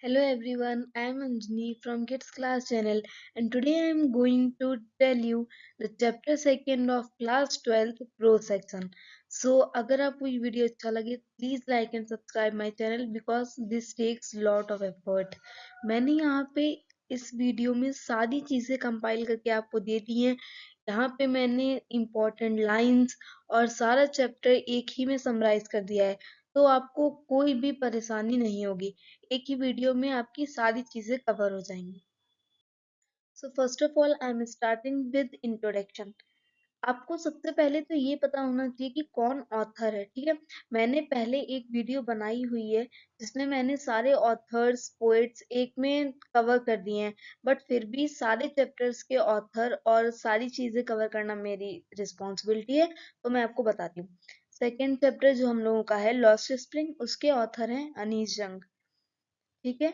Hello everyone, I am Anjani from Kids Class channel and today I am going to tell you the chapter second of class 12th pro section. So अगर आपको ये video अच्छा लगे please like and subscribe my channel because this takes lot of effort. मैंने यहाँ पे इस video में सारी चीजें कंपाइल करके आपको दे दी हैं। यहाँ पे मैंने इम्पोर्टेंट लाइंस और सारा चैप्टर एक ही में समराइज कर दिया है, तो आपको कोई भी परेशानी नहीं होगी। एक ही वीडियो में आपकी सारी चीजें कवर हो जाएंगी। So first of all I am starting with introduction. आपको सबसे पहले तो ये पता होना चाहिए कि कौन ऑथर है, ठीक है। मैंने पहले एक वीडियो बनाई हुई है जिसमें मैंने सारे ऑथर्स पोएट्स एक में कवर कर दिए हैं, बट फिर भी सारे चैप्टर्स के ऑथर और सारी चीजें कवर करना मेरी रिस्पॉन्सिबिलिटी है, तो मैं आपको बताती हूँ। सेकेंड चैप्टर जो हम लोगों का है लॉस्ट स्प्रिंग, उसके ऑथर हैं अनीस जंग, ठीक है,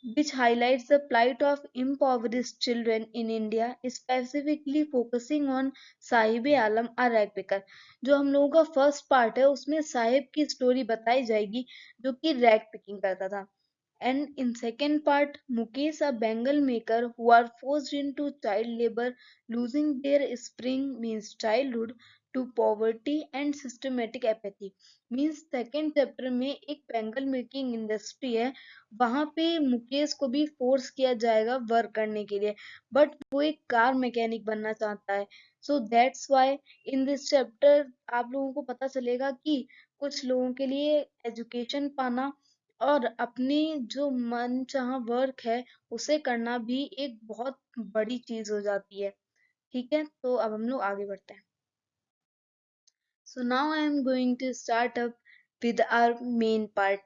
which highlights the plight of impoverished children in India, specifically focusing on Sahib Alam a rag picker। जो हम लोगों का फर्स्ट पार्ट है उसमें साहिब की स्टोरी बताई जाएगी जो कि रैग पिकिंग करता था। And in second part, Mukesh, a Bengal maker who are forced into child labor, losing their spring means childhood to poverty and systematic apathy। Means second chapter में एक बेंगल मेकिंग इंडस्ट्री है, वहां पे मुकेश को भी force किया जाएगा वर्क करने के लिए, बट वो एक कार मैकेनिक बनना चाहता है। So that's why in this chapter आप लोगों को पता चलेगा कि कुछ लोगों के लिए एजुकेशन पाना और अपनी जो मनचाहा वर्क है उसे करना भी एक बहुत बड़ी चीज हो जाती है। ठीक है, तो अब हम लोग आगे बढ़ते हैं। So now I am going to start up with our main part.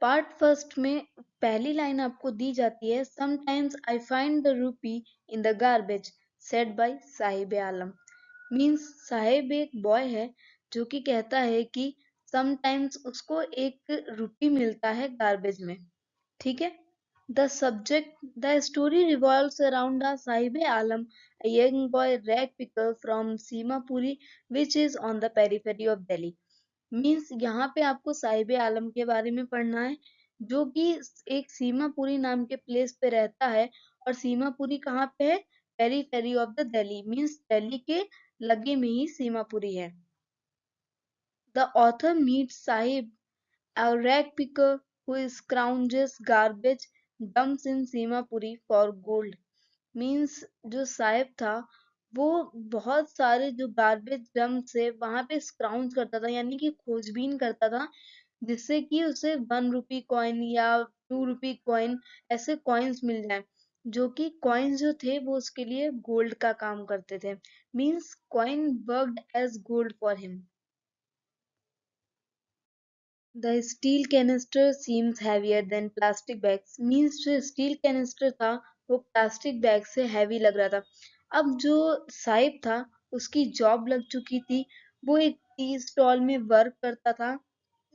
Part first में पहली लाइन आपको दी जाती है, sometimes I find the rupee in the garbage said bye Sahib Alam. Means Sahib एक बॉय है जो कि कहता है कि समटाइम्स उसको एक रूपी मिलता है गार्बेज में, ठीक है। The story revolves around a Sahib Alam, a young boy rag picker from Simapuri, which is on the periphery of Delhi। Means यहाँ पे आपको साहिब आलम के बारे में पढ़ना है जो कि एक सीमापुरी नाम के प्लेस पे रहता है। और सीमापुरी कहाँ पे है? Periphery of the Delhi, means Delhi के लगे में ही सीमापुरी है। The author meets Sahib, a rag picker who scrounges garbage dumps in Seemapuri for gold। Means जो साहिब था वो बहुत सारे जो गार्बेज डंप से वहां पे स्क्राउंज करता था, यानी कि खोजबीन करता था, जिससे कि उसे 1 रुपी कॉइन या 2 रुपी कॉइन ऐसे कॉइन्स मिल जाए, जो कि कॉइन्स जो थे वो उसके लिए गोल्ड का काम करते थे। Means coin worked as gold for him. The steel canister seems heavier than plastic bags। Means जो स्टील कैनिस्टर था वो प्लास्टिक बैग से हैवी लग रहा था। अब जो साहिब था उसकी जॉब लग चुकी थी, वो एक टी स्टॉल में वर्क करता था।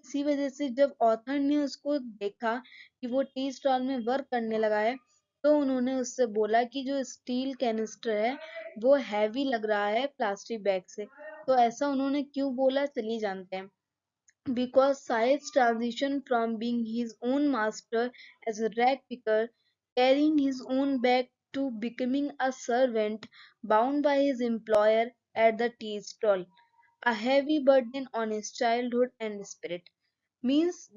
इसी वजह से जब ऑथर ने उसको देखा कि वो टी स्टॉल में वर्क करने लगा है, तो उन्होंने उससे बोला कि जो स्टील कैनिस्टर है वो हैवी लग रहा है प्लास्टिक बैग से। तो ऐसा उन्होंने क्यों बोला चलिए जानते हैं। Because Said's transition from being his own master as a rag picker, carrying his own bag, to becoming a servant bound by his employer at the tea stall, a heavy burden on his childhood and spirit। Means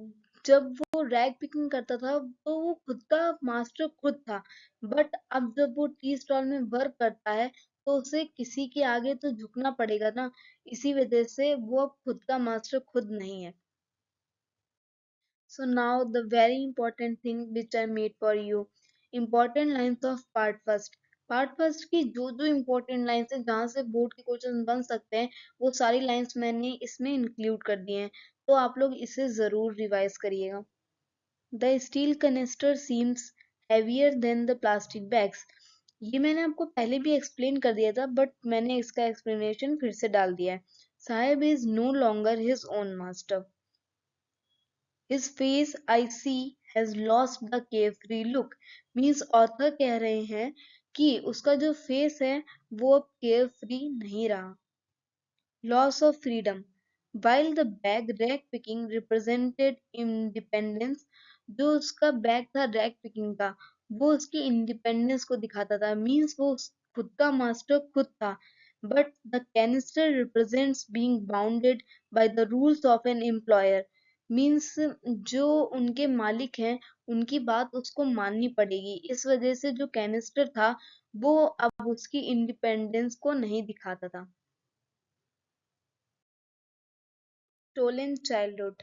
जब वो rag picking करता था तो वो खुद का master खुद था, बट अब जब वो टी स्टॉल में वर्क करता है तो उसे किसी के आगे तो झुकना पड़ेगा ना, इसी वजह से वो अब खुद का मास्टर खुद नहीं है। So now the very important thing which I made for you, important lines of part first। Part first की जो जो इम्पोर्टेंट लाइन्स है जहाँ से बोर्ड के क्वेश्चन बन सकते हैं वो सारी लाइन्स मैंने इसमें इंक्लूड कर दिए हैं, तो आप लोग इसे जरूर रिवाइज करिएगा। The steel canister seems heavier than the plastic bags. ये मैंने आपको पहले भी एक्सप्लेन कर दिया था, बट मैंने इसका एक्सप्लेनेशन फिर से डाल दिया है। Saheb is no longer his own master. His face I see has lost the carefree look। Means author कह रहे हैं कि उसका जो फेस है वो अब केयर फ्री नहीं रहा। Loss of freedom। While the bag rag picking represented independence, जो उसका बैग था रैक पिकिंग का, वो उसकी इंडिपेंडेंस को दिखाता था। मीन्स वो खुद का मास्टर खुद था। But the canister represents being bounded by the rules of an employer. Means जो उनके मालिक हैं उनकी बात उसको माननी पड़ेगी। इस वजह से जो कैनिस्टर था वो अब उसकी इंडिपेंडेंस को नहीं दिखाता था। Stolen childhood.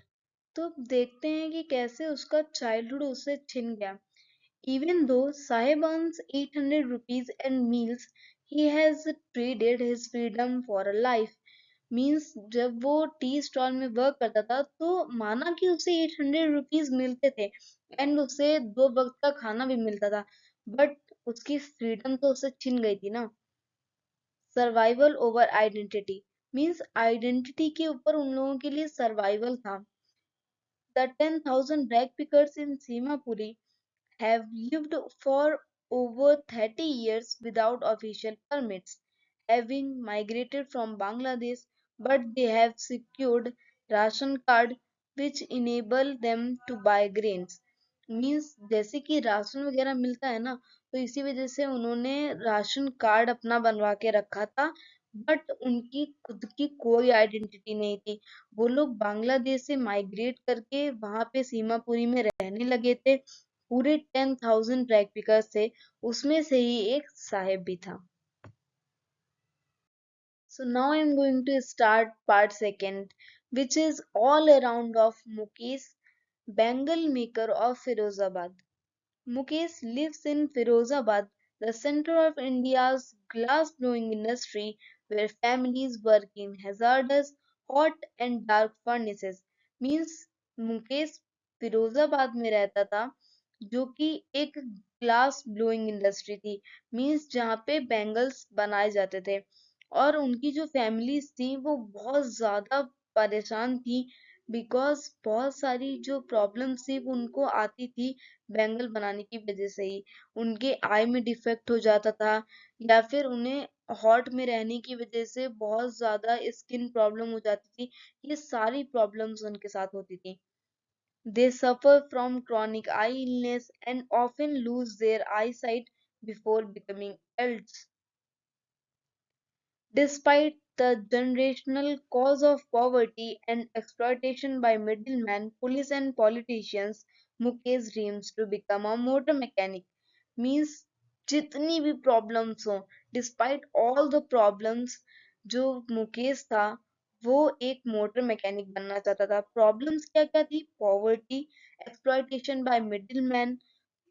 तो अब देखते हैं कि कैसे उसका चाइल्डहुड उससे छिन गया। Even though Sahib earns 800 rupees and meals, he has traded his freedom for a life. Means जब वो टी स्टॉल में वर्क करता था तो माना कि उसे 800 रुपीज मिलते थे एंड उसे 2 वक्त का खाना भी मिलता था, बट उसकी फ्रीडम तो उससे छिन गई थी ना। Survival over identity. Means identity के ऊपर उन लोगों के लिए सर्वाइवल था। The 10,000 rag pickers in Simapuri have lived for over 30 years without official permits, having migrated from Bangladesh, but they have secured ration card which enable them to buy grains. Means जैसे कि ration वगैरह मिलता है ना, तो इसी वजह से उन्होंने राशन कार्ड अपना बनवा के रखा था। बट उनकी खुद की कोई आइडेंटिटी नहीं थी। वो लोग बांग्लादेश से माइग्रेट करके वहां पे सीमापुरी में रहने लगे थे। पूरे 10,000 रैग पिकर्स थे, उसमें से ही एक साहेब भी था। So now I'm going to start part second, which is all around of Mukesh, Bengal maker of Firozabad. Mukesh lives in Firozabad, the center of India's glass blowing industry, where families work in hazardous, hot and dark furnaces. Means Mukesh Firozabad में रहता था, जो कि एक glass blowing industry थी। Means जहाँ पे bangles बनाए जाते थे। और उनकी जो फैमिलीज थी वो बहुत ज्यादा परेशान थी, बिकॉज बहुत सारी जो प्रॉब्लम्स थी वो उनको आती थी बैंगल बनाने की वजह से ही। उनके आई में डिफेक्ट हो जाता था, या फिर उन्हें हॉट में रहने की वजह से बहुत ज्यादा स्किन प्रॉब्लम हो जाती थी। ये सारी प्रॉब्लम्स उनके साथ होती थी। They suffer from chronic eye illness and often lose their eyesight before becoming adults. Despite the generational cause of poverty and exploitation by middlemen, police and politicians, Mukesh dreams to become a motor mechanic. Means जितनी भी problems हो, despite all the problems, जो मुकेश था वो एक motor mechanic बनना चाहता था। प्रॉब्लम्स क्या क्या थी? Poverty, exploitation by middleman,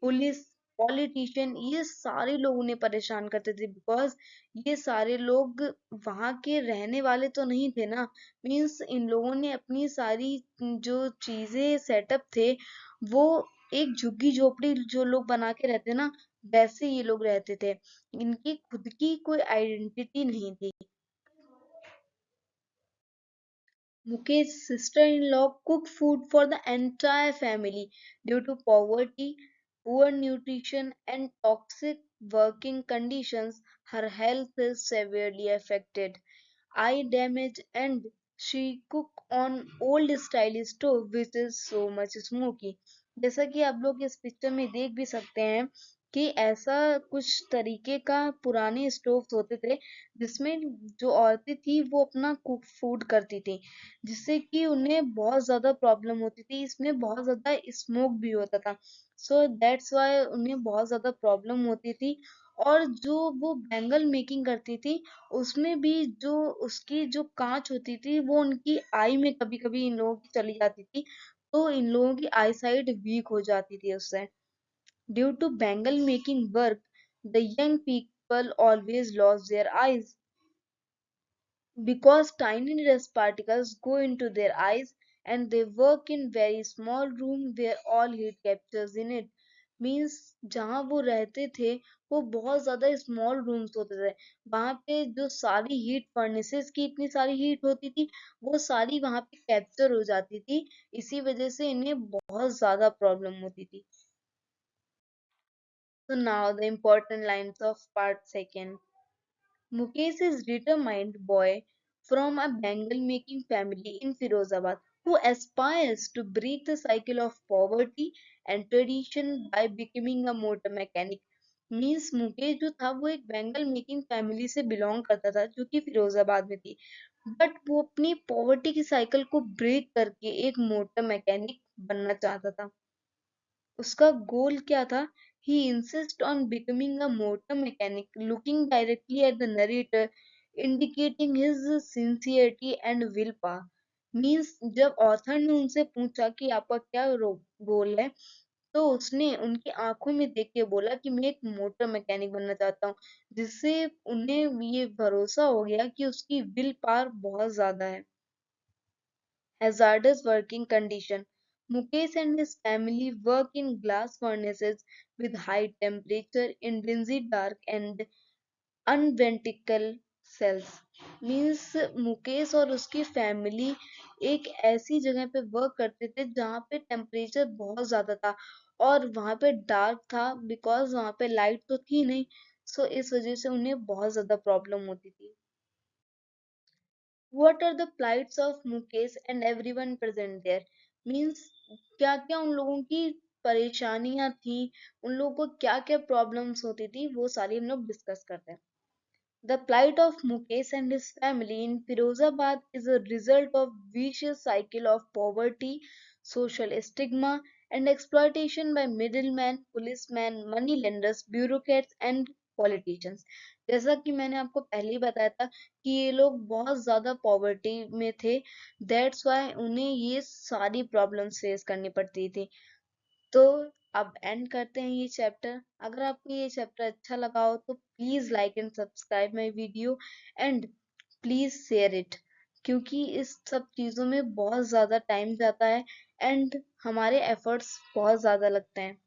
police, politician, ये सारे लोग उन्हें परेशान करते थे, बिकॉज ये सारे लोग वहां के रहने वाले तो नहीं थे ना। मीन्स इन लोगों ने अपनी सारी जो चीजें सेटअप थे वो एक झुग्गी झोपड़ी जो लोग बना के रहते ना, वैसे ये लोग रहते थे। इनकी खुद की कोई आइडेंटिटी नहीं थी। Mukesh's sister-in-law cooked food for the entire family. Due to poverty, poor nutrition, and toxic working conditions, her health is severely affected. Eye damage, and she cook on old style stove which is so much smoky. जैसा कि आप लोग इस picture में देख भी सकते हैं कि ऐसा कुछ तरीके का पुराने स्टोव्स होते थे जिसमें जो औरतें थी वो अपना कुक फूड करती थी, जिससे कि उन्हें बहुत ज्यादा प्रॉब्लम होती थी। इसमें बहुत ज्यादा स्मोक भी होता था, सो दैट्स वाई उन्हें बहुत ज्यादा प्रॉब्लम होती थी। और जो वो बैंगल मेकिंग करती थी उसमें भी जो उसकी जो कांच होती थी वो उनकी आई में कभी कभी इन लोगों की चली जाती थी, तो इन लोगों की आई साइट वीक हो जाती थी उससे। Due to bangle making work, the young people always loss their eyes because tiny dust particles go into their eyes, and they work in very small room where all heat captures in it. Means जहाँ वो रहते थे वो बहुत ज्यादा small rooms होते थे। वहां पे जो सारी हीट फर्नेसेस की इतनी सारी हीट होती थी वो सारी वहां पे कैप्चर हो जाती थी। इसी वजह से इन्हें बहुत ज्यादा प्रॉब्लम होती थी। So now the important lines of part second. Mukesh is determined boy from a Bengal making family in Firozabad who aspires to break the cycle of poverty and tradition by becoming a motor mechanic. Means Mukesh जो था वो एक bangle making family से belong करता था जो कि फिरोजाबाद में थी, बट वो अपनी पॉवर्टी की साइकिल को ब्रेक करके एक मोटर मैकेनिक बनना चाहता था। उसका गोल क्या था? He insists on becoming a motor mechanic, looking directly at the narrator, indicating his sincerity and willpower. Means जब ऑथर ने उनसे पूछा कि आपका क्या गोल है, तो उसने उनकी आंखों में देख के बोला कि मैं एक मोटर मैकेनिक बनना चाहता हूँ, जिससे उन्हें ये भरोसा हो गया कि उसकी विल पावर बहुत ज्यादा है। Hazardous working condition. Mukesh and his family work in glass furnaces with high temperature in dingy dark and unventilated cells. Means Mukesh और उसकी फैमिली एक ऐसी जगह पे वर्क करते थे जहाँ पे टेम्परेचर बहुत ज्यादा था और वहाँ पे डार्क था, बिकॉज वहाँ पे लाइट तो थी नहीं, सो इस वजह से उन्हें बहुत ज्यादा प्रॉब्लम होती थी। What are the plights of Mukesh and everyone present there? Means क्या क्या उन लोगों की परेशानियां थी, उन लोगों को क्या क्या प्रॉब्लम्स होती थी, वो सारी हम लोग डिस्कस करते हैं। The plight of Mukesh and his family in Firozabad is a result of vicious cycle of poverty, social stigma, and exploitation by middlemen, policemen, money lenders, bureaucrats, and politicians. जैसा कि मैंने आपको पहले ही बताया था कि ये लोग बहुत ज्यादा पॉवर्टी में थे, दैट्स वाई उन्हें ये सारी प्रॉब्लम्स फेस करनी पड़ती थी। तो अब एंड करते हैं ये चैप्टर। अगर आपको ये चैप्टर अच्छा लगा हो तो please like and subscribe my video and please share it, क्योंकि इस सब चीजों में बहुत ज्यादा टाइम जाता है एंड हमारे एफर्ट्स बहुत ज्यादा लगते हैं।